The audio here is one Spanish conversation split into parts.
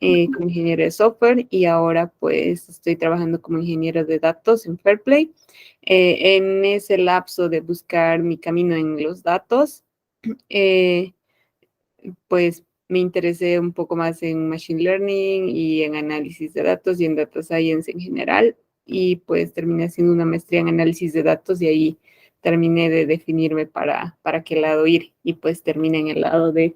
como ingeniero de software y ahora pues estoy trabajando como ingeniero de datos en Fairplay. En ese lapso de buscar mi camino en los datos, pues me interesé un poco más en Machine Learning y en análisis de datos y en Data Science en general. Y pues terminé haciendo una maestría en análisis de datos y ahí terminé de definirme para qué lado ir y pues terminé en el lado de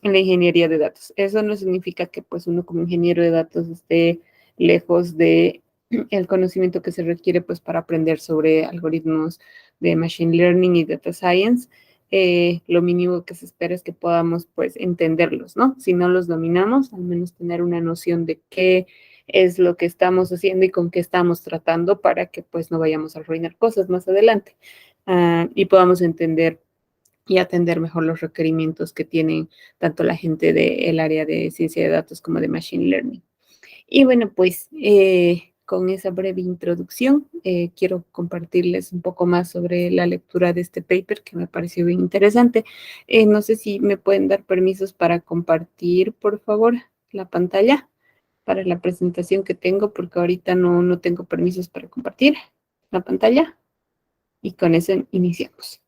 la ingeniería de datos. Eso no significa que pues uno como ingeniero de datos esté lejos de el conocimiento que se requiere pues para aprender sobre algoritmos de Machine Learning y Data Science. Lo mínimo que se espera es que podamos pues entenderlos, ¿no? Si no los dominamos, al menos tener una noción de qué es lo que estamos haciendo y con qué estamos tratando para que pues no vayamos a arruinar cosas más adelante y podamos entender y atender mejor los requerimientos que tienen tanto la gente del área de ciencia de datos como de machine learning. Y bueno, pues con esa breve introducción quiero compartirles un poco más sobre la lectura de este paper que me pareció bien interesante. No sé si me pueden dar permisos para compartir, por favor, la pantalla para la presentación que tengo, porque ahorita no tengo permisos para compartir la pantalla. Y con eso iniciamos.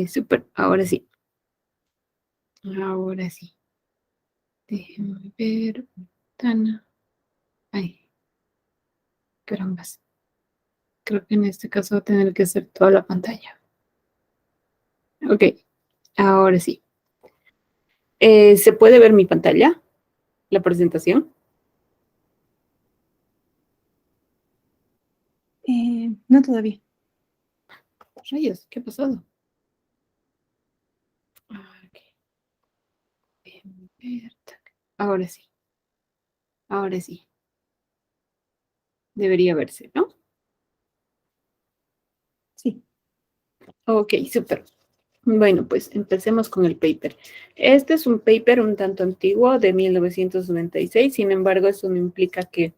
Súper, ahora sí. Ahora sí. Déjenme ver. Ventana. Ay, carambas. Creo que en este caso va a tener que ser toda la pantalla. Ok, ahora sí. ¿Se puede ver mi pantalla? ¿La presentación? No todavía. Rayos, ¿qué ha pasado? Ok. Ahora sí. Ahora sí. Debería verse, ¿no? Sí. Ok, súper. Bueno, pues empecemos con el paper. Este es un paper un tanto antiguo de 1996, sin embargo, eso no implica que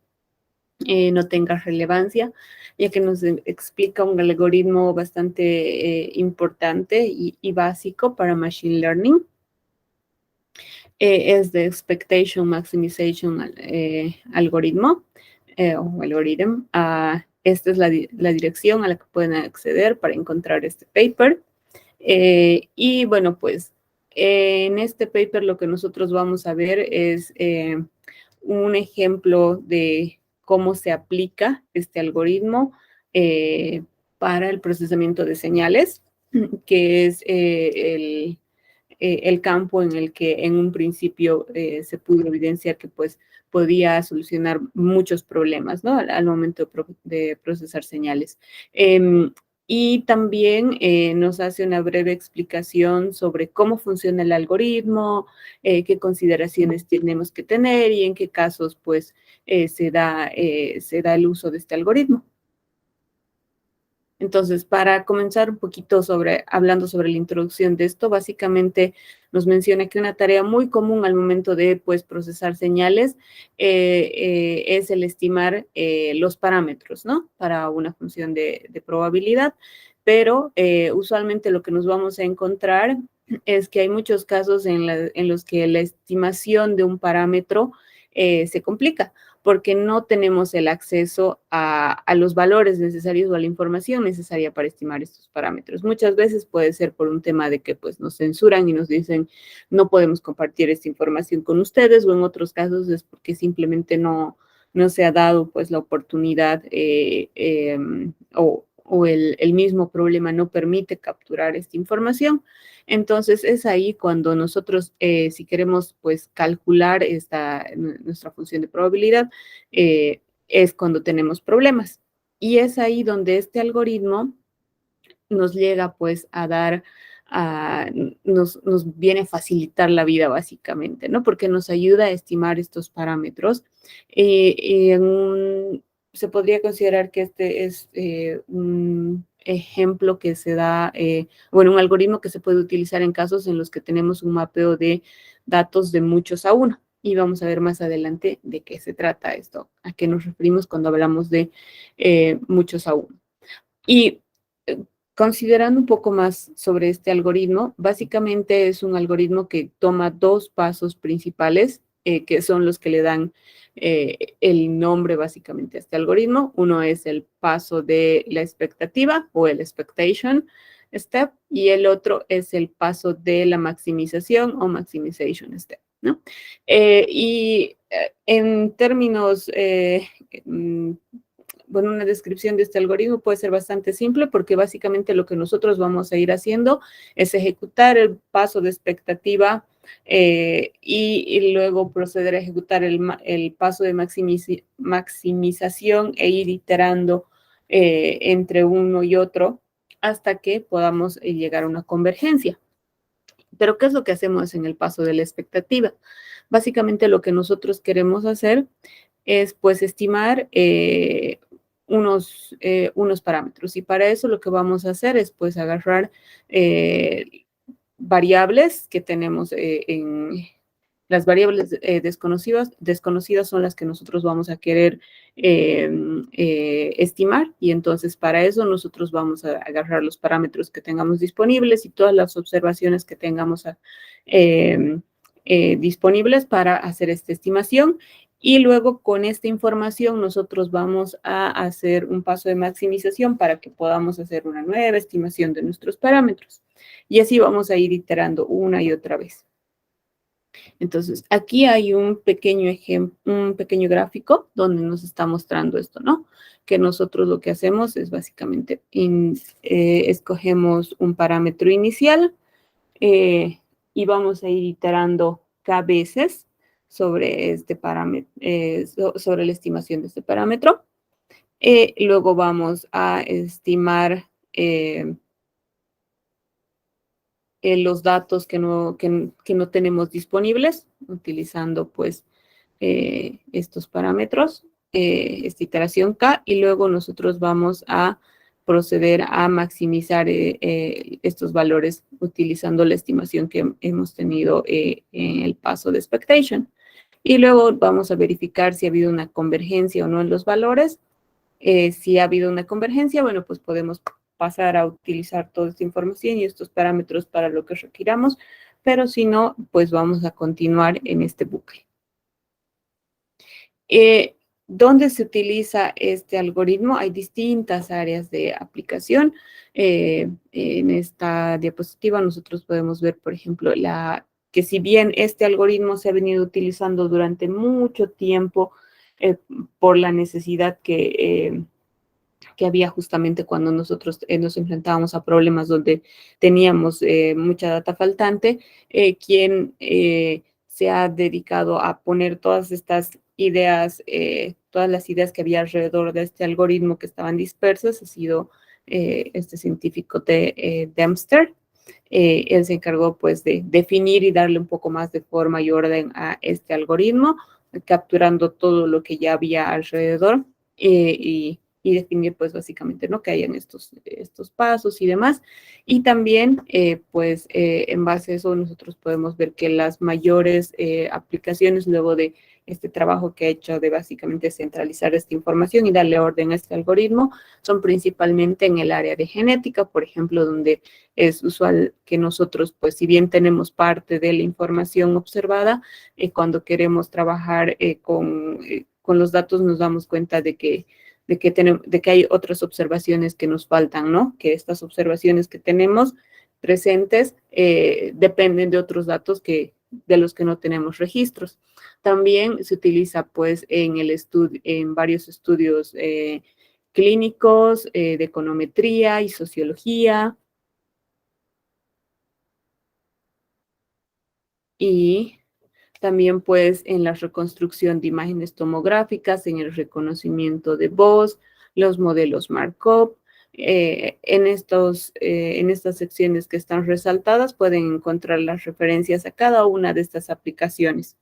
no tenga relevancia, ya que nos explica un algoritmo bastante importante y básico para Machine Learning. Es de Expectation Maximization algoritmo o algoritmo. Esta es la dirección a la que pueden acceder para encontrar este paper. Y bueno, pues en este paper lo que nosotros vamos a ver es un ejemplo de cómo se aplica este algoritmo para el procesamiento de señales, que es el campo en el que en un principio se pudo evidenciar que pues podía solucionar muchos problemas, ¿no? Al momento de procesar señales. Y también nos hace una breve explicación sobre cómo funciona el algoritmo, qué consideraciones tenemos que tener y en qué casos pues se da el uso de este algoritmo. Entonces, para comenzar un poquito hablando sobre la introducción de esto, básicamente nos menciona que una tarea muy común al momento de pues, procesar señales es el estimar los parámetros, ¿no? Para una función de probabilidad, pero usualmente lo que nos vamos a encontrar es que hay muchos casos en los que la estimación de un parámetro se complica porque no tenemos el acceso a los valores necesarios o a la información necesaria para estimar estos parámetros. Muchas veces puede ser por un tema de que pues nos censuran y nos dicen no podemos compartir esta información con ustedes, o en otros casos es porque simplemente no se ha dado pues la oportunidad o o el mismo problema no permite capturar esta información. Entonces es ahí cuando nosotros, si queremos pues calcular nuestra función de probabilidad, es cuando tenemos problemas. Y es ahí donde este algoritmo nos llega pues a dar, nos viene a facilitar la vida básicamente, ¿no? Porque nos ayuda a estimar estos parámetros. Se podría considerar que este es un ejemplo que se da, bueno, un algoritmo que se puede utilizar en casos en los que tenemos un mapeo de datos de muchos a uno. Y vamos a ver más adelante de qué se trata esto, a qué nos referimos cuando hablamos de muchos a uno. Y considerando un poco más sobre este algoritmo, básicamente es un algoritmo que toma dos pasos principales, que son los que le dan el nombre básicamente a este algoritmo. Uno es el paso de la expectativa o el expectation step, y el otro es el paso de la maximización o maximization step, ¿no? En términos bueno, una descripción de este algoritmo puede ser bastante simple porque básicamente lo que nosotros vamos a ir haciendo es ejecutar el paso de expectativa y luego proceder a ejecutar el paso de maximización e ir iterando entre uno y otro hasta que podamos llegar a una convergencia. Pero, ¿qué es lo que hacemos en el paso de la expectativa? Básicamente lo que nosotros queremos hacer es pues estimar unos parámetros, y para eso lo que vamos a hacer es pues agarrar variables que tenemos en las variables desconocidas son las que nosotros vamos a querer estimar, y entonces para eso nosotros vamos a agarrar los parámetros que tengamos disponibles y todas las observaciones que tengamos disponibles para hacer esta estimación. Y luego con esta información nosotros vamos a hacer un paso de maximización para que podamos hacer una nueva estimación de nuestros parámetros. Y así vamos a ir iterando una y otra vez. Entonces, aquí hay un pequeño gráfico donde nos está mostrando esto, ¿no? Que nosotros lo que hacemos es básicamente escogemos un parámetro inicial y vamos a ir iterando k veces sobre este parámetro, sobre la estimación de este parámetro. Luego vamos a estimar los datos que no tenemos disponibles, utilizando pues estos parámetros, esta iteración K, y luego nosotros vamos a proceder a maximizar estos valores utilizando la estimación que hemos tenido en el paso de expectation. Y luego vamos a verificar si ha habido una convergencia o no en los valores. Si ha habido una convergencia, bueno, pues podemos pasar a utilizar toda esta información y estos parámetros para lo que requiramos, pero si no, pues vamos a continuar en este bucle. ¿Dónde se utiliza este algoritmo? Hay distintas áreas de aplicación. En esta diapositiva nosotros podemos ver, por ejemplo, que si bien este algoritmo se ha venido utilizando durante mucho tiempo por la necesidad que había justamente cuando nosotros nos enfrentábamos a problemas donde teníamos mucha data faltante, quien se ha dedicado a poner todas estas ideas, todas las ideas que había alrededor de este algoritmo que estaban dispersas, ha sido este científico de Dempster. Él se encargó pues de definir y darle un poco más de forma y orden a este algoritmo, capturando todo lo que ya había alrededor y definir pues básicamente, ¿no? Que hayan estos pasos y demás. Y también pues en base a eso nosotros podemos ver que las mayores aplicaciones luego de este trabajo que ha hecho de básicamente centralizar esta información y darle orden a este algoritmo son principalmente en el área de genética, por ejemplo, donde es usual que nosotros, pues si bien tenemos parte de la información observada, cuando queremos trabajar con los datos nos damos cuenta de que hay otras observaciones que nos faltan, ¿no? Que estas observaciones que tenemos presentes dependen de otros datos de los que no tenemos registros. También se utiliza, pues, en varios estudios clínicos, de econometría y sociología. Y también pues en la reconstrucción de imágenes tomográficas, en el reconocimiento de voz, los modelos Markov. En estas secciones que están resaltadas pueden encontrar las referencias a cada una de estas aplicaciones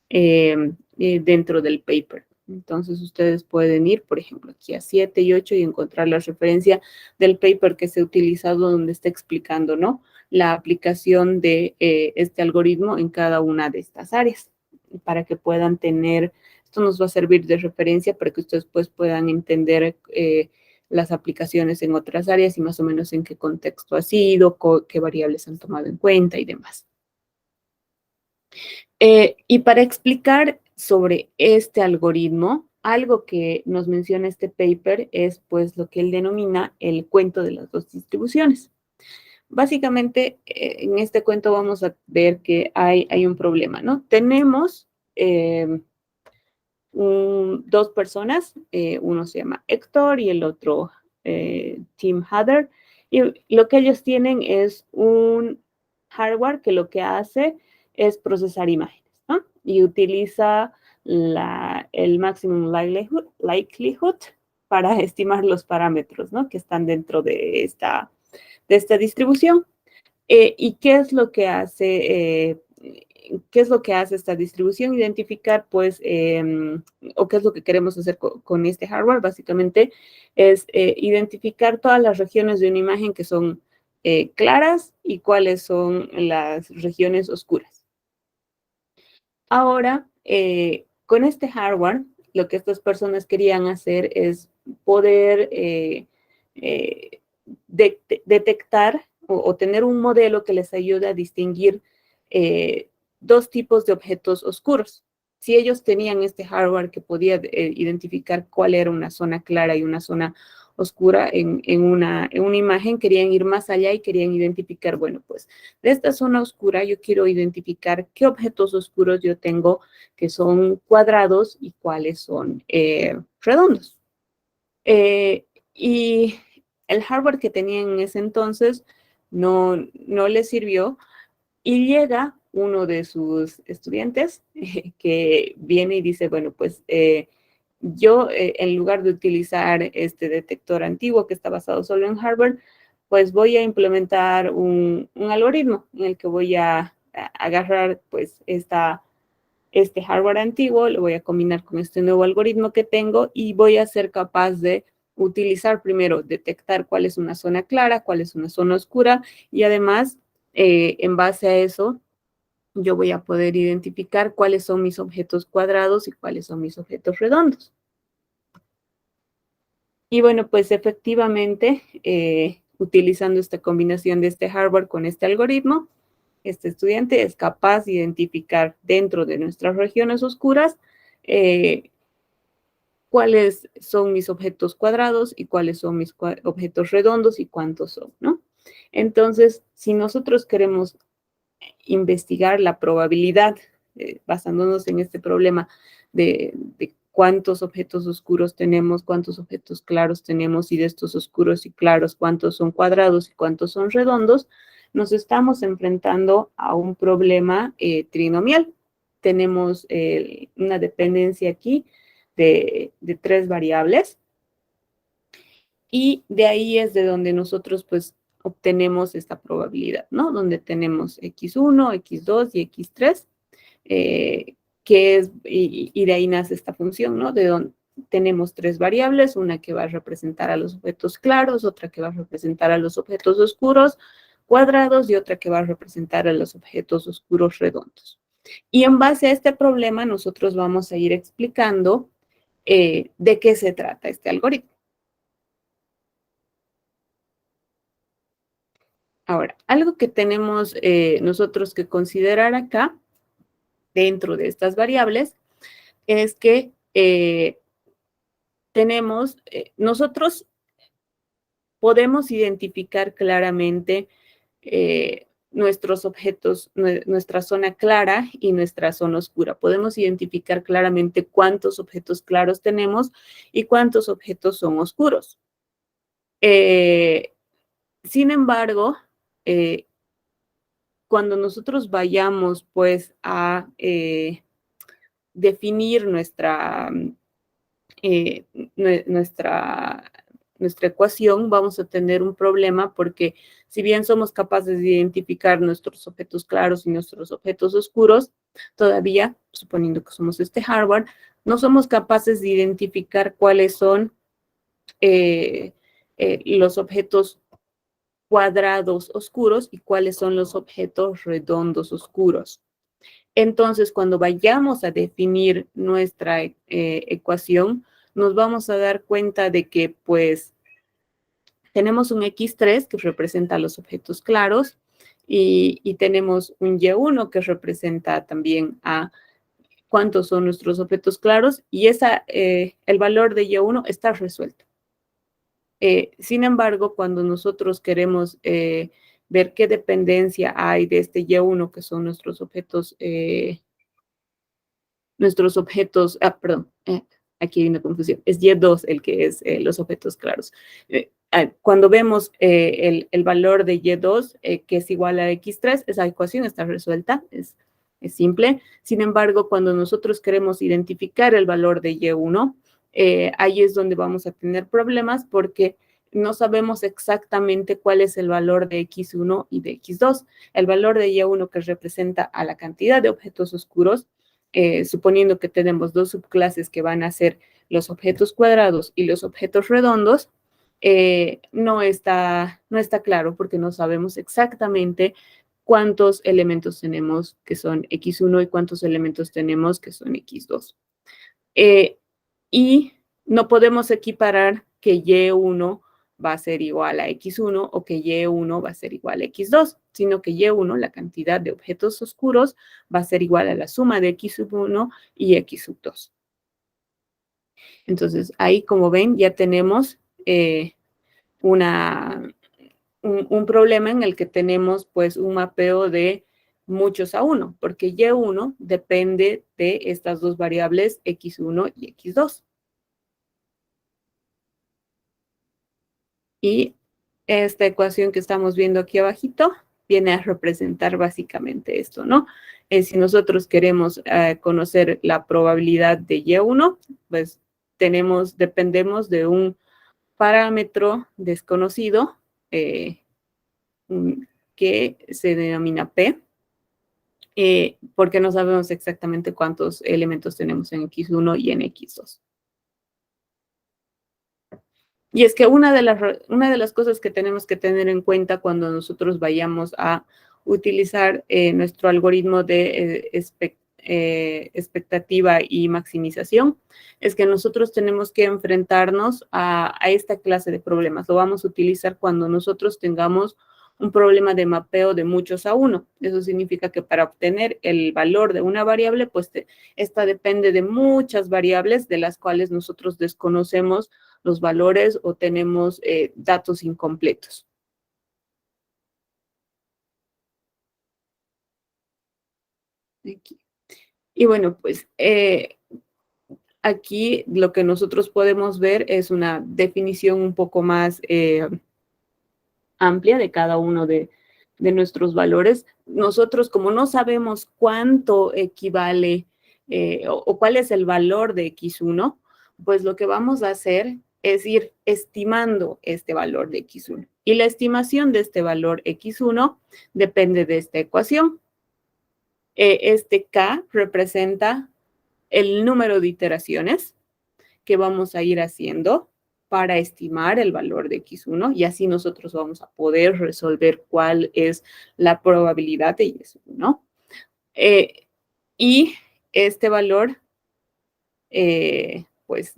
dentro del paper. Entonces ustedes pueden ir, por ejemplo, aquí a 7 y 8 y encontrar la referencia del paper que se ha utilizado donde está explicando, ¿no?, la aplicación de este algoritmo en cada una de estas áreas para que puedan tener, esto nos va a servir de referencia para que ustedes pues puedan entender las aplicaciones en otras áreas y más o menos en qué contexto ha sido, qué variables han tomado en cuenta y demás. Y para explicar sobre este algoritmo, algo que nos menciona este paper es pues lo que él denomina el cuento de las dos distribuciones. Básicamente, en este cuento vamos a ver que hay un problema, ¿no? Tenemos dos personas, uno se llama Héctor y el otro Tim Hader, y lo que ellos tienen es un hardware que lo que hace es procesar imágenes, ¿no? Y utiliza el maximum likelihood para estimar los parámetros, ¿no?, que están dentro de esta distribución. ¿Y qué es lo que hace? ¿Qué es lo que hace esta distribución? Identificar, pues, o qué es lo que queremos hacer con este hardware, básicamente, es identificar todas las regiones de una imagen que son claras y cuáles son las regiones oscuras. Ahora, con este hardware, lo que estas personas querían hacer es poder eh, detectar o tener un modelo que les ayude a distinguir dos tipos de objetos oscuros. Si ellos tenían este hardware que podía identificar cuál era una zona clara y una zona oscura en una imagen, querían ir más allá y querían identificar, bueno, pues de esta zona oscura yo quiero identificar qué objetos oscuros yo tengo que son cuadrados y cuáles son redondos. Y el hardware que tenían en ese entonces no les sirvió y llega uno de sus estudiantes que viene y dice, bueno, pues yo en lugar de utilizar este detector antiguo que está basado solo en hardware, pues voy a implementar un algoritmo en el que voy a agarrar pues este hardware antiguo, lo voy a combinar con este nuevo algoritmo que tengo y voy a ser capaz de utilizar primero, detectar cuál es una zona clara, cuál es una zona oscura y además, en base a eso, yo voy a poder identificar cuáles son mis objetos cuadrados y cuáles son mis objetos redondos. Y bueno, pues efectivamente, utilizando esta combinación de este hardware con este algoritmo, este estudiante es capaz de identificar dentro de nuestras regiones oscuras cuáles son mis objetos cuadrados y cuáles son mis objetos redondos y cuántos son, ¿no? Entonces, si nosotros queremos investigar la probabilidad, basándonos en este problema de cuántos objetos oscuros tenemos, cuántos objetos claros tenemos y de estos oscuros y claros, cuántos son cuadrados y cuántos son redondos, nos estamos enfrentando a un problema trinomial. Tenemos una dependencia aquí de tres variables y de ahí es de donde nosotros pues obtenemos esta probabilidad, ¿no? Donde tenemos x1, x2 y x3, que es, y de ahí nace esta función, ¿no? De donde tenemos tres variables, una que va a representar a los objetos claros, otra que va a representar a los objetos oscuros cuadrados y otra que va a representar a los objetos oscuros redondos. Y en base a este problema nosotros vamos a ir explicando de qué se trata este algoritmo. Ahora, algo que tenemos nosotros que considerar acá, dentro de estas variables, es que nosotros podemos identificar claramente nuestros objetos, nuestra zona clara y nuestra zona oscura. Podemos identificar claramente cuántos objetos claros tenemos y cuántos objetos son oscuros. Sin embargo, cuando nosotros vayamos pues a definir eh, nuestra, nuestra ecuación, vamos a tener un problema porque si bien somos capaces de identificar nuestros objetos claros y nuestros objetos oscuros, todavía, suponiendo que somos hardware, no somos capaces de identificar cuáles son los objetos cuadrados oscuros y cuáles son los objetos redondos oscuros. Entonces, cuando vayamos a definir nuestra ecuación, nos vamos a dar cuenta de que, pues, tenemos un X3 que representa los objetos claros y tenemos un Y1 que representa también a cuántos son nuestros objetos claros y el valor de Y1 está resuelto. Sin embargo, cuando nosotros queremos ver qué dependencia hay de este Y1, que son perdón, aquí hay una confusión, es Y2 el que es los objetos claros. Cuando vemos el valor de Y2, que es igual a X3, esa ecuación está resuelta, es simple. Sin embargo, cuando nosotros queremos identificar el valor de Y1, ahí es donde vamos a tener problemas porque no sabemos exactamente cuál es el valor de X1 y de X2. El valor de Y1 que representa a la cantidad de objetos oscuros, suponiendo que tenemos dos subclases que van a ser los objetos cuadrados y los objetos redondos, no está claro porque no sabemos exactamente cuántos elementos tenemos que son X1 y cuántos elementos tenemos que son X2. Y no podemos equiparar que Y1 va a ser igual a X1 o que Y1 va a ser igual a X2, sino que Y1, la cantidad de objetos oscuros, va a ser igual a la suma de X1 y X2. Entonces, ahí, como ven, ya tenemos un problema en el que tenemos pues un mapeo de muchos a 1, porque Y1 depende de estas dos variables X1 y X2. Y esta ecuación que estamos viendo aquí abajito viene a representar básicamente esto, ¿no? Si nosotros queremos conocer la probabilidad de Y1, pues dependemos de un parámetro desconocido que se denomina P, porque no sabemos exactamente cuántos elementos tenemos en X1 y en X2. Y es que una de las cosas que tenemos que tener en cuenta cuando nosotros vayamos a utilizar nuestro algoritmo de expectativa y maximización es que nosotros tenemos que enfrentarnos a esta clase de problemas. Lo vamos a utilizar cuando nosotros tengamos un problema de mapeo de muchos a 1. Eso significa que para obtener el valor de una variable, pues esta depende de muchas variables de las cuales nosotros desconocemos los valores o tenemos datos incompletos. Aquí. Y bueno, pues aquí lo que nosotros podemos ver es una definición un poco más amplia de cada uno de nuestros valores. Nosotros, como no sabemos cuánto equivale o cuál es el valor de X1, pues lo que vamos a hacer es ir estimando este valor de X1. Y la estimación de este valor X1 depende de esta ecuación. Este K representa el número de iteraciones que vamos a ir haciendo para estimar el valor de X1 y así nosotros vamos a poder resolver cuál es la probabilidad de Y1. Y este valor, pues,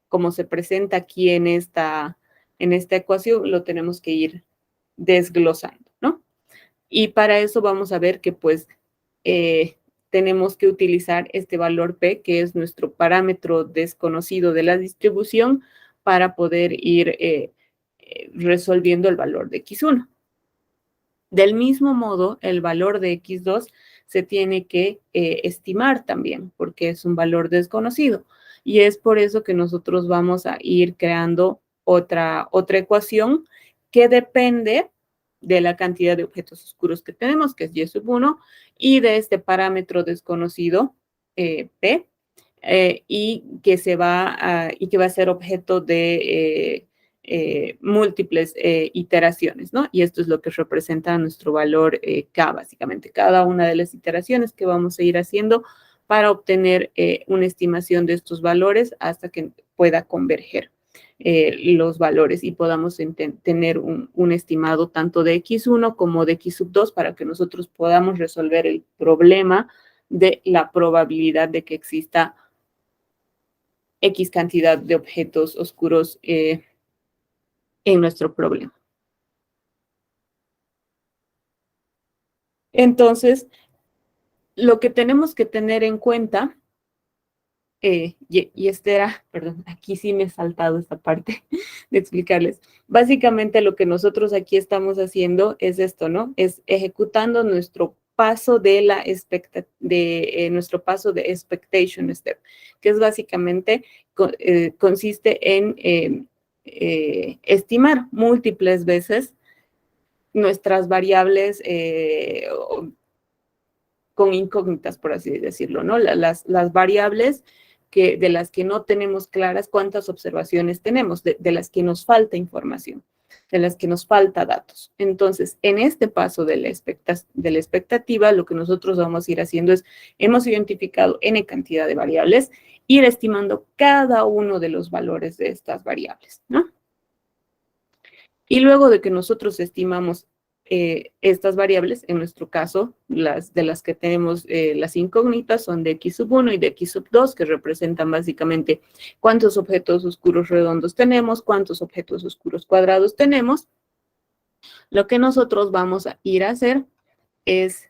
como se presenta aquí en esta ecuación, lo tenemos que ir desglosando, ¿no? Y para eso vamos a ver que, pues, tenemos que utilizar este valor P, que es nuestro parámetro desconocido de la distribución, para poder ir resolviendo el valor de X1. Del mismo modo, el valor de X2 se tiene que estimar también, porque es un valor desconocido. Y es por eso que nosotros vamos a ir creando otra ecuación que depende de la cantidad de objetos oscuros que tenemos, que es Y sub 1, y de este parámetro desconocido, P, y que va a ser objeto de múltiples iteraciones, ¿no? Y esto es lo que representa nuestro valor K, básicamente. Cada una de las iteraciones que vamos a ir haciendo para obtener una estimación de estos valores hasta que pueda converger los valores y podamos tener un estimado tanto de X1 como de X sub 2 para que nosotros podamos resolver el problema de la probabilidad de que exista X cantidad de objetos oscuros en nuestro problema. Entonces, lo que tenemos que tener en cuenta, y este era, perdón, aquí sí me he saltado esta parte de explicarles. Básicamente lo que nosotros aquí estamos haciendo es esto, ¿no? Es ejecutando nuestro paso de nuestro paso de expectation step, que es básicamente, consiste en estimar múltiples veces nuestras variables con incógnitas, por así decirlo, ¿no? Las variables de las que no tenemos claras cuántas observaciones tenemos, de las que nos falta información, de las que nos falta datos. Entonces, en este paso de la expectativa, lo que nosotros vamos a ir haciendo es, hemos identificado n cantidad de variables, ir estimando cada uno de los valores de estas variables, ¿no? Y luego de que nosotros estimamos estas variables, en nuestro caso, de las que tenemos las incógnitas son de X sub 1 y de X sub 2, que representan básicamente cuántos objetos oscuros redondos tenemos, cuántos objetos oscuros cuadrados tenemos. Lo que nosotros vamos a ir a hacer es,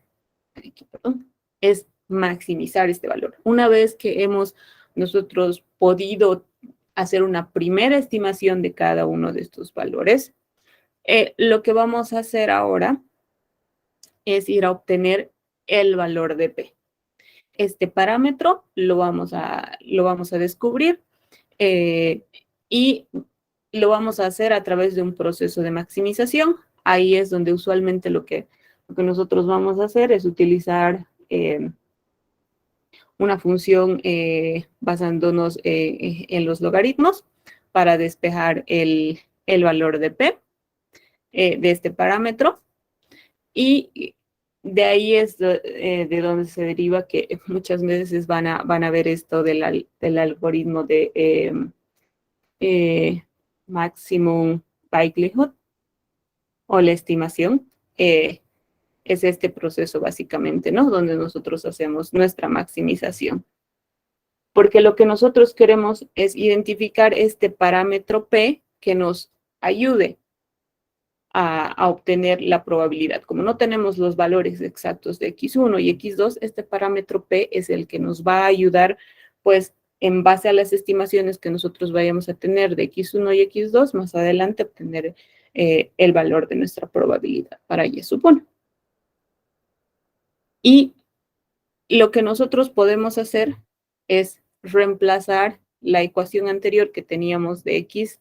es maximizar este valor. Una vez que hemos nosotros podido hacer una primera estimación de cada uno de estos valores, lo que vamos a hacer ahora es ir a obtener el valor de P. Este parámetro lo vamos a descubrir y lo vamos a hacer a través de un proceso de maximización. Ahí es donde usualmente lo que nosotros vamos a hacer es utilizar una función basándonos en los logaritmos para despejar el valor de P. De este parámetro, y de ahí es de donde se deriva que muchas veces van a ver esto del algoritmo de maximum likelihood o la estimación. Es este proceso básicamente, ¿no? Donde nosotros hacemos nuestra maximización. Porque lo que nosotros queremos es identificar este parámetro P que nos ayude a obtener la probabilidad. Como no tenemos los valores exactos de X1 y X2, este parámetro P es el que nos va a ayudar, pues, en base a las estimaciones que nosotros vayamos a tener de X1 y X2, más adelante obtener el valor de nuestra probabilidad para Y sub 1. Y lo que nosotros podemos hacer es reemplazar la ecuación anterior que teníamos de X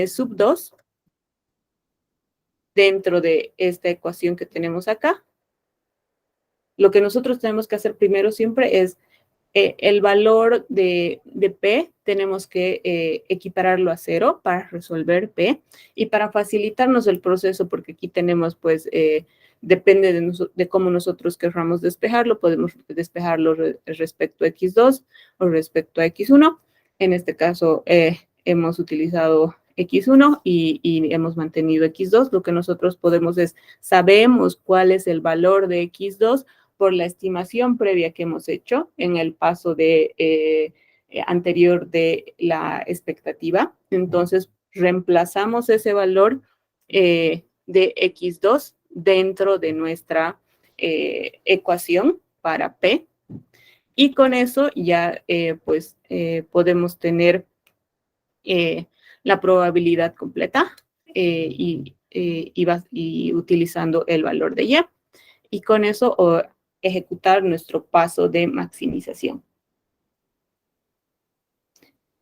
sub 2 dentro de esta ecuación que tenemos acá. Lo que nosotros tenemos que hacer primero siempre es el valor de P, tenemos que equipararlo a 0 para resolver P y para facilitarnos el proceso, porque aquí tenemos, pues, depende de cómo nosotros querramos despejarlo, podemos despejarlo respecto a X2 o respecto a X1. En este caso, hemos utilizado X1 y hemos mantenido X2. Lo que nosotros podemos es, sabemos cuál es el valor de X2 por la estimación previa que hemos hecho en el paso anterior de la expectativa. Entonces, reemplazamos ese valor de X2 dentro de nuestra ecuación para P. Y con eso ya, podemos tener la probabilidad completa y y utilizando el valor de Y. Y con eso ejecutar nuestro paso de maximización.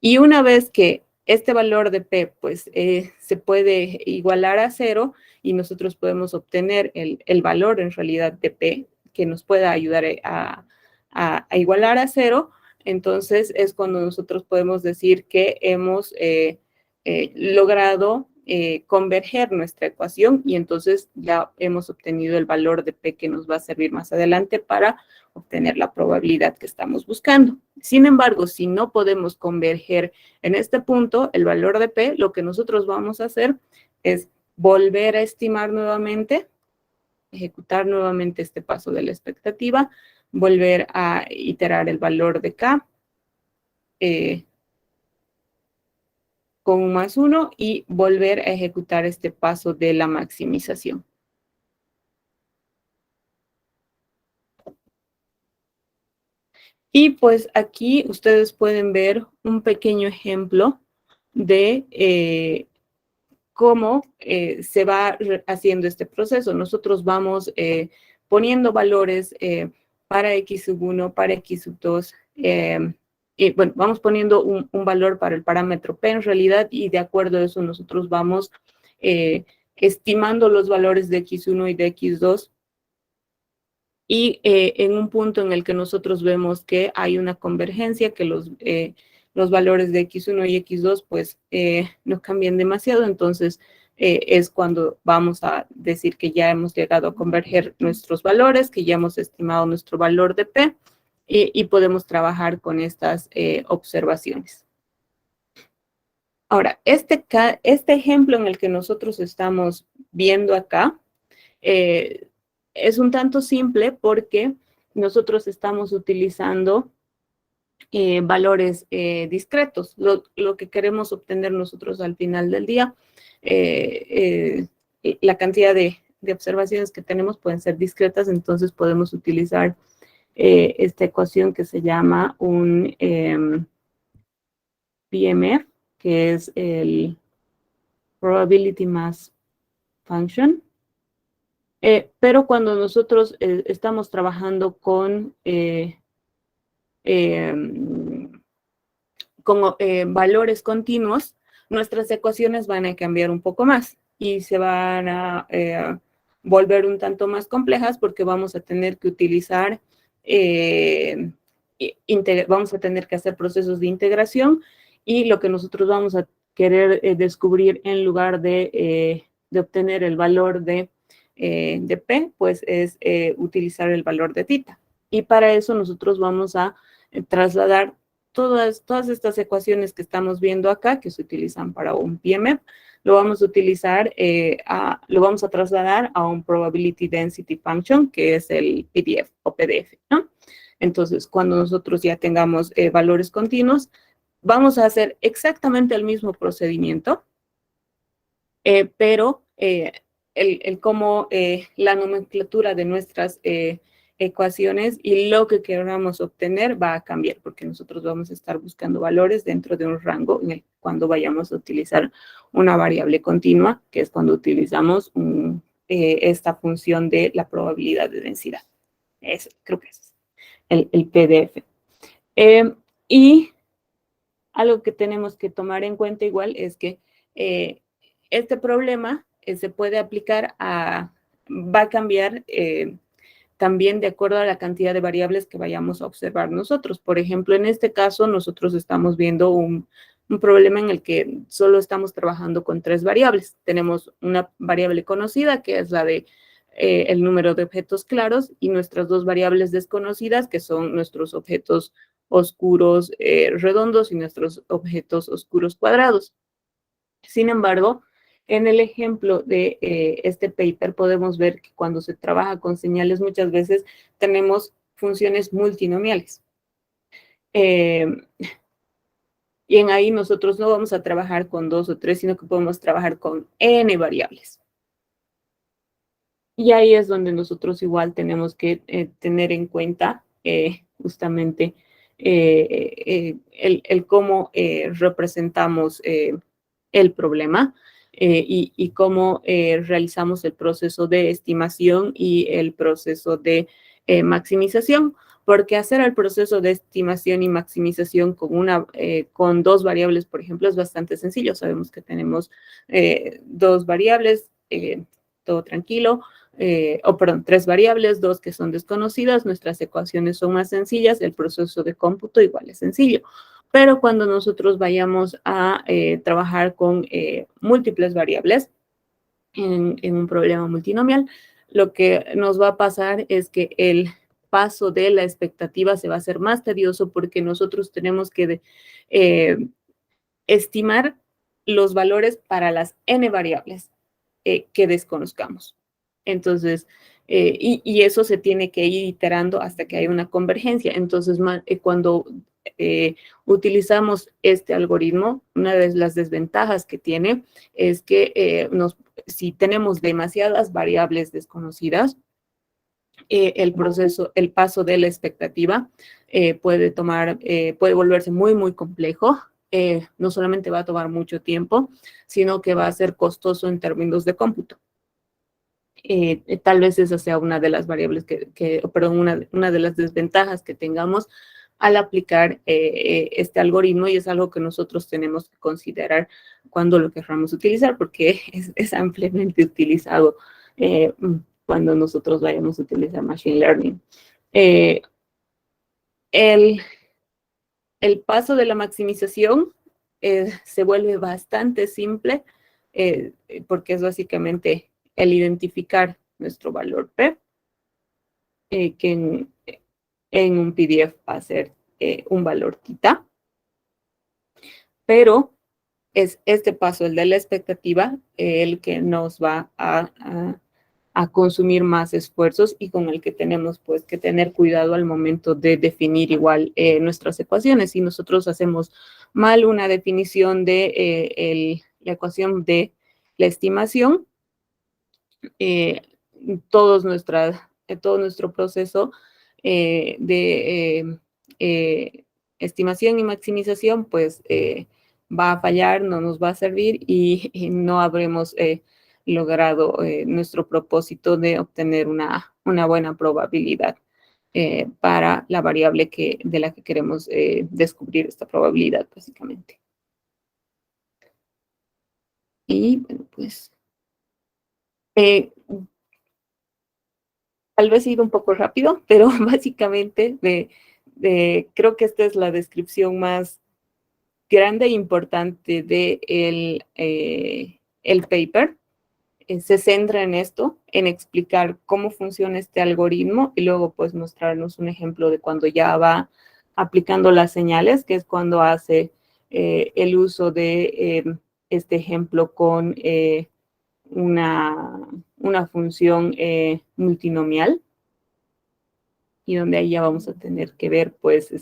Y una vez que este valor de P pues, se puede igualar a 0 y nosotros podemos obtener el valor en realidad de P que nos pueda ayudar a igualar a 0, entonces es cuando nosotros podemos decir que hemos logrado converger nuestra ecuación y entonces ya hemos obtenido el valor de P que nos va a servir más adelante para obtener la probabilidad que estamos buscando. Sin embargo, si no podemos converger en este punto el valor de P, lo que nosotros vamos a hacer es volver a estimar nuevamente, ejecutar nuevamente este paso de la expectativa, volver a iterar el valor de K con un más 1 y volver a ejecutar este paso de la maximización. Y pues aquí ustedes pueden ver un pequeño ejemplo de cómo se va haciendo este proceso. Nosotros vamos poniendo valores para X sub 1, para X sub 2, y bueno, vamos poniendo un valor para el parámetro P en realidad, y de acuerdo a eso nosotros vamos estimando los valores de X1 y de X2, y en un punto en el que nosotros vemos que hay una convergencia, que los valores de X1 y X2 pues no cambian demasiado, entonces es cuando vamos a decir que ya hemos llegado a converger nuestros valores, que ya hemos estimado nuestro valor de P y podemos trabajar con estas observaciones. Ahora, este ejemplo en el que nosotros estamos viendo acá es un tanto simple porque nosotros estamos utilizando valores discretos. Lo que queremos obtener nosotros al final del día, la cantidad de observaciones que tenemos pueden ser discretas, entonces podemos utilizar esta ecuación que se llama un PMF, que es el Probability Mass Function. Pero cuando nosotros estamos trabajando con valores continuos, nuestras ecuaciones van a cambiar un poco más y se van a volver un tanto más complejas porque vamos a tener que utilizar, vamos a tener que hacer procesos de integración, y lo que nosotros vamos a querer descubrir en lugar de obtener el valor de P, pues es utilizar el valor de θ. Y para eso nosotros vamos a trasladar todas estas ecuaciones que estamos viendo acá, que se utilizan para un PMF, lo vamos a utilizar, lo vamos a trasladar a un Probability Density Function, que es el PDF o PDF, ¿no? Entonces, cuando nosotros ya tengamos valores continuos, vamos a hacer exactamente el mismo procedimiento, pero cómo la nomenclatura de nuestras ecuaciones y lo que queramos obtener va a cambiar, porque nosotros vamos a estar buscando valores dentro de un rango cuando vayamos a utilizar una variable continua, que es cuando utilizamos esta función de la probabilidad de densidad. Eso, creo que es el PDF. Y algo que tenemos que tomar en cuenta igual es que este problema se puede aplicar va a cambiar también de acuerdo a la cantidad de variables que vayamos a observar nosotros. Por ejemplo, en este caso, nosotros estamos viendo un problema en el que solo estamos trabajando con 3 variables. Tenemos una variable conocida, que es la de el número de objetos claros, y nuestras 2 variables desconocidas, que son nuestros objetos oscuros redondos y nuestros objetos oscuros cuadrados. Sin embargo, en el ejemplo de este paper podemos ver que cuando se trabaja con señales muchas veces tenemos funciones multinomiales. Y en ahí nosotros no vamos a trabajar con 2 o 3, sino que podemos trabajar con n variables. Y ahí es donde nosotros igual tenemos que tener en cuenta justamente el cómo representamos el problema. y cómo realizamos el proceso de estimación y el proceso de maximización, porque hacer el proceso de estimación y maximización con dos variables, por ejemplo, es bastante sencillo. Sabemos que tenemos dos variables, todo tranquilo, perdón, tres variables, dos que son desconocidas, nuestras ecuaciones son más sencillas, el proceso de cómputo igual es sencillo. Pero cuando nosotros vayamos a trabajar con múltiples variables en un problema multinomial, lo que nos va a pasar es que el paso de la expectativa se va a hacer más tedioso porque nosotros tenemos que estimar los valores para las n variables que desconozcamos. Entonces, y eso se tiene que ir iterando hasta que haya una convergencia. Entonces, cuando utilizamos este algoritmo, una de las desventajas que tiene es que si tenemos demasiadas variables desconocidas, el paso de la expectativa puede volverse muy, muy complejo. No solamente va a tomar mucho tiempo, sino que va a ser costoso en términos de cómputo. Tal vez esa sea una de las variables perdón, una de las desventajas que tengamos al aplicar este algoritmo, y es algo que nosotros tenemos que considerar cuando lo querramos utilizar, porque es ampliamente utilizado cuando nosotros vayamos a utilizar Machine Learning. Eh, el, el paso de la maximización se vuelve bastante simple porque es básicamente el identificar nuestro valor P, que en un PDF va a ser un valor θ, pero es este paso, el de la expectativa, el que nos va a consumir más esfuerzos y con el que tenemos pues que tener cuidado al momento de definir igual nuestras ecuaciones. Si nosotros hacemos mal una definición de la ecuación de la estimación, eh, todo nuestro proceso de estimación y maximización, pues va a fallar, no nos va a servir y no habremos logrado nuestro propósito de obtener una buena probabilidad para la variable de la que queremos descubrir esta probabilidad, básicamente. Y bueno, pues eh, tal vez he ido un poco rápido, pero básicamente creo que esta es la descripción más grande e importante de el paper. Se centra en esto, en explicar cómo funciona este algoritmo y luego pues mostrarnos un ejemplo de cuando ya va aplicando las señales, que es cuando hace el uso de este ejemplo con una función multinomial, y donde ahí ya vamos a tener que ver, pues,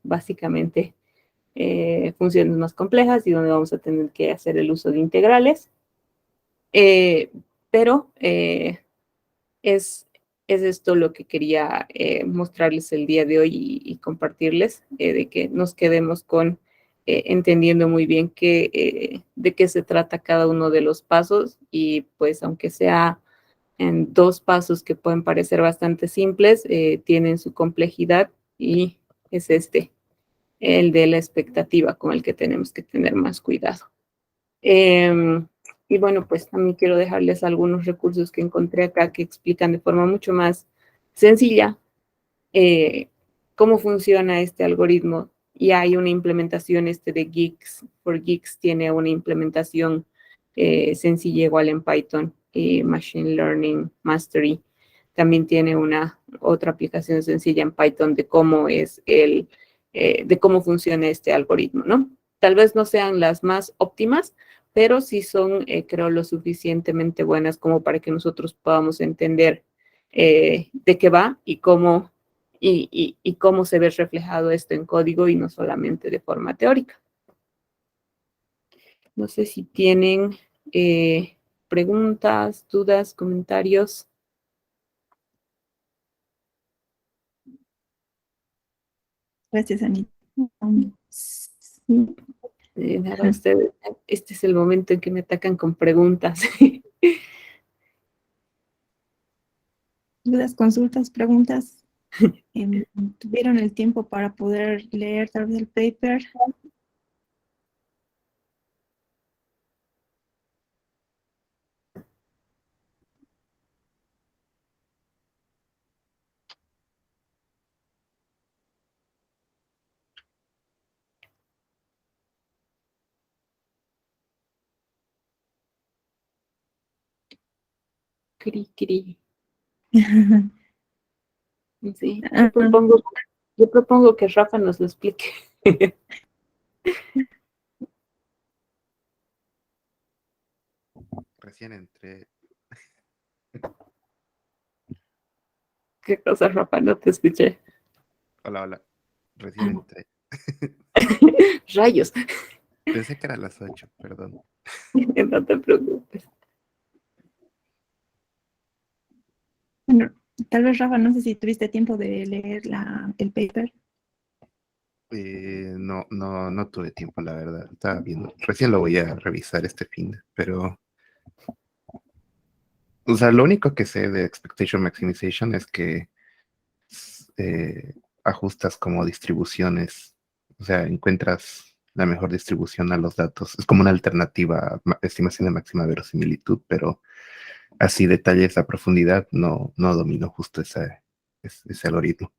básicamente funciones más complejas y donde vamos a tener que hacer el uso de integrales. Pero es, es esto lo que quería mostrarles el día de hoy y compartirles, de que nos quedemos con entendiendo muy bien de qué se trata cada uno de los pasos, y pues aunque sea en dos pasos que pueden parecer bastante simples, tienen su complejidad, y es el de la expectativa, con el que tenemos que tener más cuidado. Y bueno, pues también quiero dejarles algunos recursos que encontré acá que explican de forma mucho más sencilla cómo funciona este algoritmo. Y hay una implementación de Geeks. For Geeks tiene una implementación sencilla igual en Python. Machine Learning Mastery también tiene otra aplicación sencilla en Python de de cómo funciona este algoritmo, ¿no? Tal vez no sean las más óptimas, pero sí son, creo, lo suficientemente buenas como para que nosotros podamos entender de qué va y cómo se ve reflejado esto en código y no solamente de forma teórica. No sé si tienen preguntas, dudas, comentarios. Gracias, Anita. Sí. Nada, ustedes, este es el momento en que me atacan con preguntas. Dudas, consultas, preguntas. ¿Tuvieron el tiempo para poder leer tal vez el paper? Cri, cri. Sí, Ah, yo propongo que Rafa nos lo explique. Recién entré. ¿Qué cosa, Rafa? No te escuché. Hola, hola. Recién entré. Rayos, Pensé que era las 8, perdón. no te preocupes. bueno, tal vez Rafa, no sé si tuviste tiempo de leer el paper. No tuve tiempo, la verdad. Estaba viendo. Recién lo voy a revisar este fin, pero. O sea, lo único que sé de Expectation Maximization es que eh, ajustas como distribuciones. O sea, encuentras la mejor distribución a los datos. Es como una alternativa a estimación de máxima verosimilitud, pero así detalles a profundidad no domino justo ese algoritmo.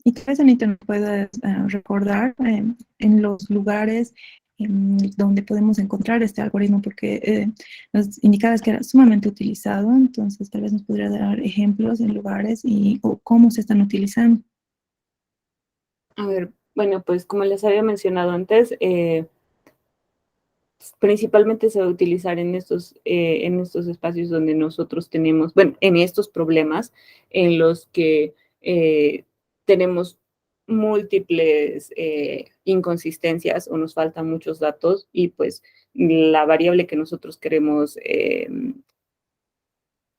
Y tal vez Anita nos puedas recordar en los lugares donde podemos encontrar este algoritmo, porque nos indicabas que era sumamente utilizado, entonces tal vez nos podría dar ejemplos en lugares o cómo se están utilizando. A ver, bueno, pues como les había mencionado antes, principalmente se va a utilizar en estos espacios donde nosotros tenemos, bueno, en estos problemas en los que tenemos múltiples inconsistencias o nos faltan muchos datos y pues la variable que nosotros queremos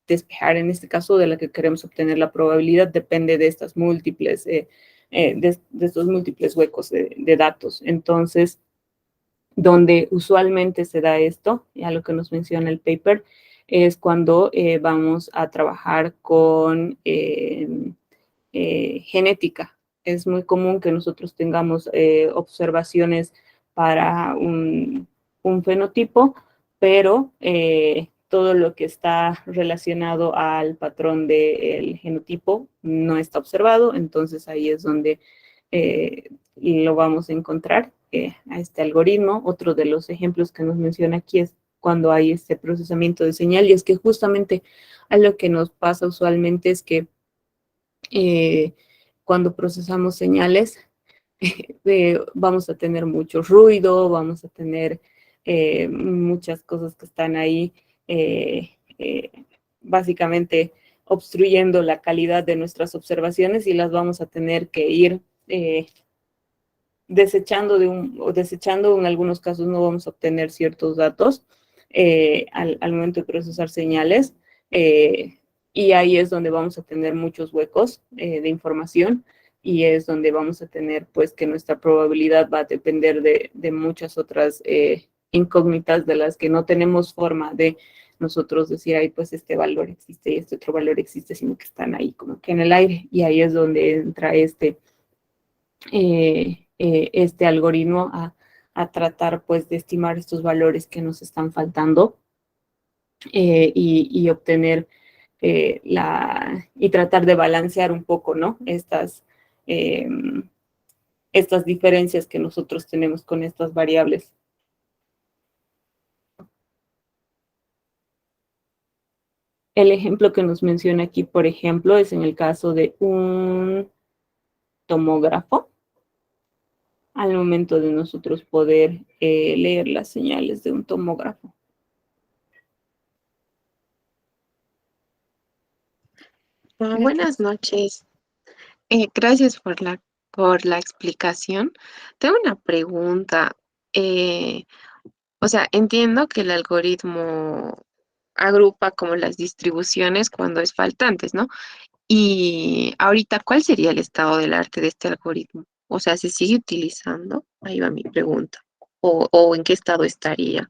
despejar, en este caso de la que queremos obtener la probabilidad, depende de estas múltiples, de estos múltiples huecos de datos. Entonces, donde usualmente se da esto, ya lo que nos menciona el paper, es cuando vamos a trabajar con genética. Es muy común que nosotros tengamos observaciones para un fenotipo, pero todo lo que está relacionado al patrón del genotipo no está observado, entonces ahí es donde lo vamos a encontrar a este algoritmo. Otro de los ejemplos que nos menciona aquí es cuando hay este procesamiento de señal, y es que justamente a lo que nos pasa usualmente es que eh, cuando procesamos señales vamos a tener mucho ruido, vamos a tener muchas cosas que están ahí básicamente obstruyendo la calidad de nuestras observaciones y las vamos a tener que ir desechando, en algunos casos no vamos a obtener ciertos datos al momento de procesar señales, y ahí es donde vamos a tener muchos huecos de información y es donde vamos a tener pues que nuestra probabilidad va a depender de muchas otras incógnitas de las que no tenemos forma de nosotros decir, ay, pues este valor existe y este otro valor existe, sino que están ahí como que en el aire, y ahí es donde entra este algoritmo a tratar pues de estimar estos valores que nos están faltando y obtener y tratar de balancear un poco, ¿no? Eh, estas diferencias que nosotros tenemos con estas variables. El ejemplo que nos menciona aquí, por ejemplo, es en el caso de un tomógrafo, al momento de nosotros poder leer las señales de un tomógrafo. Buenas noches. Gracias por la explicación. Tengo una pregunta. Eh, o sea, entiendo que el algoritmo agrupa como las distribuciones cuando es faltantes, ¿no? Y ahorita, ¿cuál sería el estado del arte de este algoritmo? O sea, ¿se sigue utilizando? Ahí va mi pregunta. ¿O en qué estado estaría?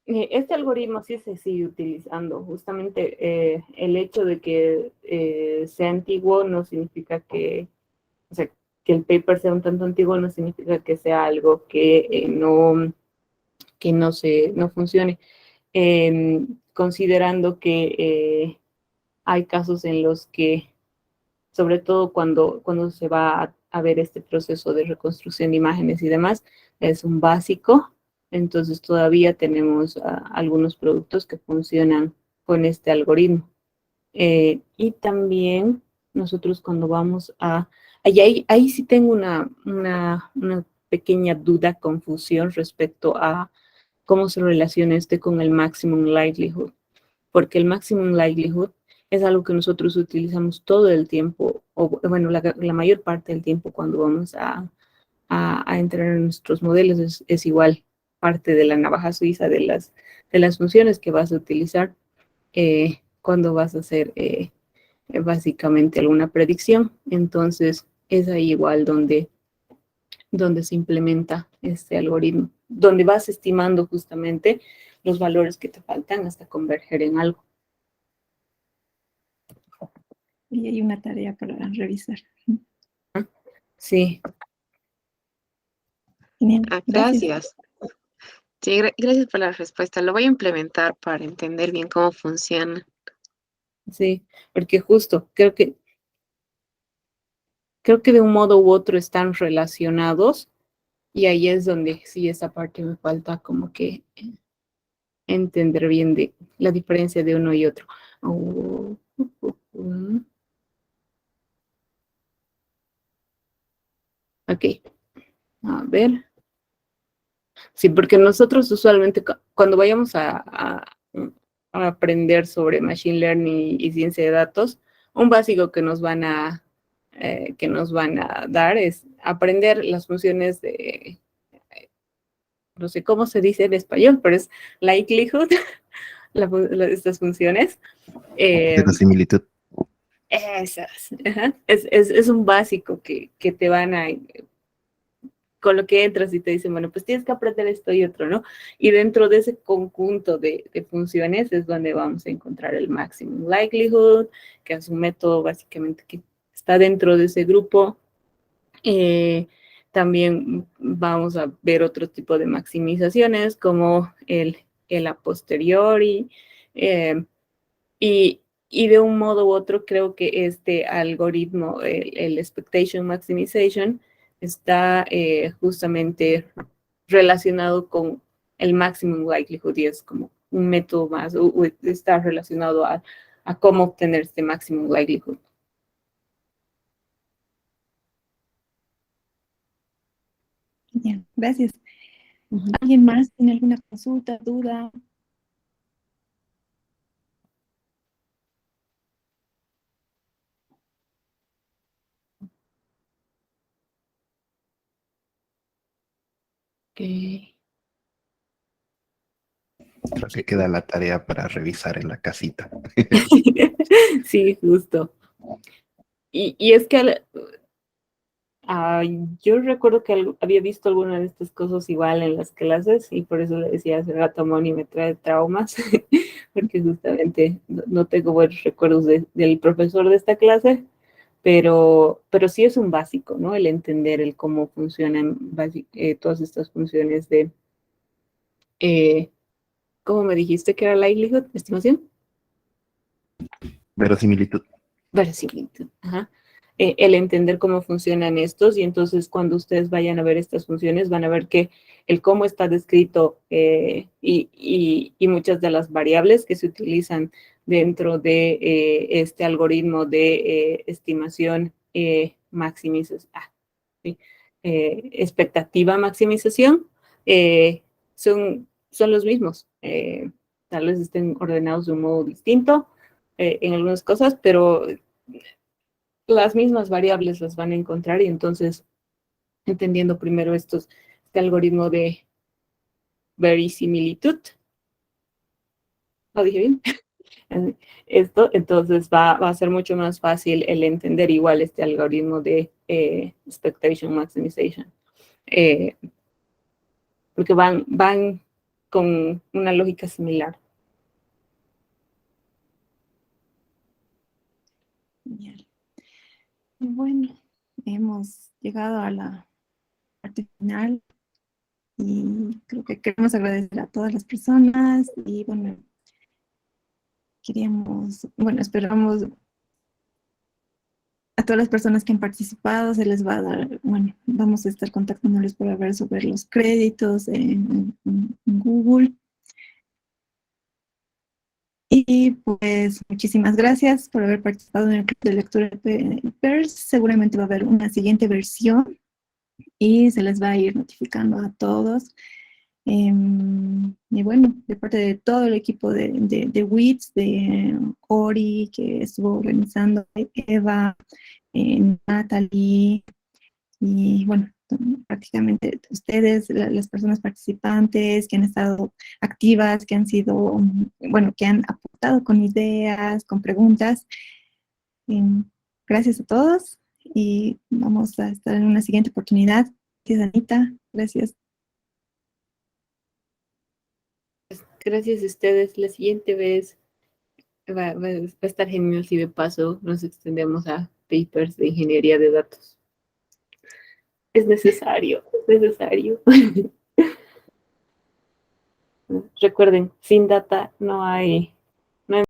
Este algoritmo sí se sigue utilizando. Justamente el hecho de que sea antiguo no significa que, o sea, que el paper sea un tanto antiguo no significa que sea algo que no funcione. Considerando que hay casos en los que, sobre todo cuando se va a ver este proceso de reconstrucción de imágenes y demás, es un básico. Entonces todavía tenemos algunos productos que funcionan con este algoritmo. Y también nosotros cuando vamos ahí sí tengo una pequeña duda, confusión respecto a cómo se relaciona este con el maximum likelihood, porque el maximum likelihood es algo que nosotros utilizamos todo el tiempo, o bueno, la mayor parte del tiempo cuando vamos a entrar en nuestros modelos, es igual parte de la navaja suiza de las funciones que vas a utilizar cuando vas a hacer básicamente alguna predicción. Entonces, es ahí igual donde se implementa este algoritmo, donde vas estimando justamente los valores que te faltan hasta converger en algo. Y hay una tarea para revisar. Sí. Genial, gracias. Gracias. Sí, gracias por la respuesta. Lo voy a implementar para entender bien cómo funciona. Sí, porque justo creo que de un modo u otro están relacionados y ahí es donde sí esa parte me falta como que entender bien de la diferencia de uno y otro. Oh, ok, a ver. Sí, porque nosotros usualmente cuando vayamos a aprender sobre Machine Learning y ciencia de datos, un básico que nos van a dar es aprender las funciones de, no sé cómo se dice en español, pero es likelihood, estas funciones. De la Eh, similitud. esas, ajá. Es un básico que te van a con lo que entras y te dicen, bueno, pues tienes que aprender esto y otro, ¿no? Y dentro de ese conjunto de funciones es donde vamos a encontrar el maximum likelihood, que es un método básicamente que está dentro de ese grupo. También vamos a ver otro tipo de maximizaciones como el a posteriori. eh, y, y de un modo u otro, creo que este algoritmo, el expectation maximization, está justamente relacionado con el maximum likelihood y es como un método más, o está relacionado a cómo obtener este maximum likelihood. Genial, gracias. Ujú. ¿Alguien más tiene alguna consulta, duda? Okay. Creo que queda la tarea para revisar en la casita. Sí, justo. Y es que yo recuerdo que había visto alguna de estas cosas igual en las clases y por eso le decía hace rato a Moni me trae traumas, porque justamente no tengo buenos recuerdos del profesor de esta clase, pero sí es un básico, ¿no? El entender el cómo funcionan todas estas funciones eh, ¿cómo me dijiste que era likelihood, estimación? Verosimilitud. Verosimilitud, ajá. El entender cómo funcionan estos y entonces cuando ustedes vayan a ver estas funciones van a ver que el cómo está descrito y muchas de las variables que se utilizan dentro de este algoritmo de estimación sí, expectativa maximización son los mismos. Tal vez estén ordenados de un modo distinto en algunas cosas, pero las mismas variables las van a encontrar y entonces entendiendo primero este algoritmo de verisimilitud, ¿lo dije bien? esto, entonces va a ser mucho más fácil el entender igual este algoritmo de expectation maximization. Porque van con una lógica similar. Genial. Bueno, hemos llegado a la parte final y creo que queremos agradecer a todas las personas y bueno, esperamos a todas las personas que han participado, se les va a dar, bueno, vamos a estar contactándoles para ver sobre los créditos en Google. Y pues muchísimas gracias por haber participado en el club de lectura de Papers. Seguramente va a haber una siguiente versión y se les va a ir notificando a todos. Y bueno, de parte de todo el equipo de WITS, de Ori, que estuvo organizando, Eva, Natalie, y bueno, prácticamente ustedes, las personas participantes que han estado activas, que han sido, bueno, que han aportado con ideas, con preguntas. Gracias a todos y vamos a estar en una siguiente oportunidad. Gracias, Anita. Gracias. Gracias a ustedes. La siguiente vez va a estar genial si de paso nos extendemos a papers de ingeniería de datos. Es necesario, es necesario. Recuerden, sin data no hay